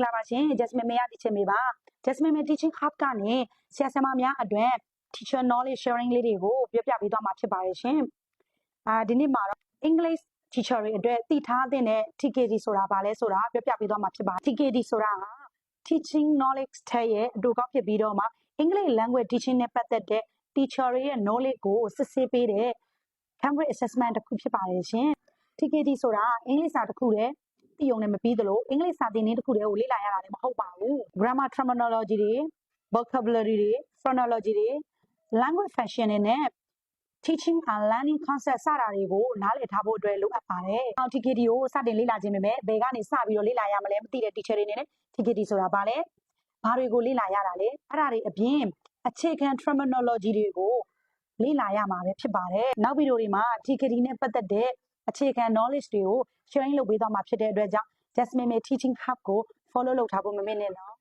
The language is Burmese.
္ဂလာပါရှင် Jasmine မေရတီချင်မေပါ Jasmine မေ Teaching Hub ကနေဆရာဆရာမများအတွက် Teacher Knowledge Sharing လေးတွေကိုပြောပြပေးသွားမှာဖြစ်ပါတယ်ရှင်ဒီနေ့မှာတော့ English Teacher တွေအတွက်သိထားတဲ့ TKD ဆိုတာဘာလဲဆိုတာပြောပြပေးသွားမှာဖြစ်ပါတယ် TKD ဆိုတာက Teaching Knowledge ထဲရဲ့အတူကောက်ဖြစ်ပြီးတော့မှ English Language Teaching နဲ့ပတ်သက်တဲ့ Teacher တွေရဲ့ knowledge ကိုစစ်ဆေးပေးတဲ့ Cambridge Assessment တစ်ခုဖြစ်ပါတယ်ရှင် TKD ဆိုတာအင်္ဂလိပ်စာတစ်ခုတည်းသိုံနဲ့မပြီးသလိုအင်္ဂလိပ်စာသင်နည်းတစ်ခုတည်းကိုလေ့လာရတာလည်းမဟုတ်ပါဘူး grammar terminology တွေ vocabulary တွေ phonology တွေ language function တွေနဲ့ teaching and learning concept စတာတွေကိုနားလည်ထားဖို့အတွက်လိုအပ်ပါတယ်။ TKD ကိုစတင်လေ့လာခြင်းပဲဘယ်ကနေစပြီးတော့လေ့လာရမလဲမသိတဲ့ teacher တွေနေနဲ့ TKD ဆိုတာဘာလဲဘာတွေကိုလေ့လာရတာလဲအဲ့ဒါတွေအပြင်အခြေခံ terminology တွေကိုလေ့လာရမှာပဲဖြစ်ပါတယ်။နောက်ဗီဒီယိုတွေမှာ TKD နဲ့ပတ်သက်တဲ့အခြေခံ knowledge တွေကို sharing လုပ်ပေးသွားမှာဖြစ်တဲ့အတွက်ကြောင့် Jasmine မေ Teaching Hub ကို follow လုပ်ထားဖို့မမေ့နဲ့နော်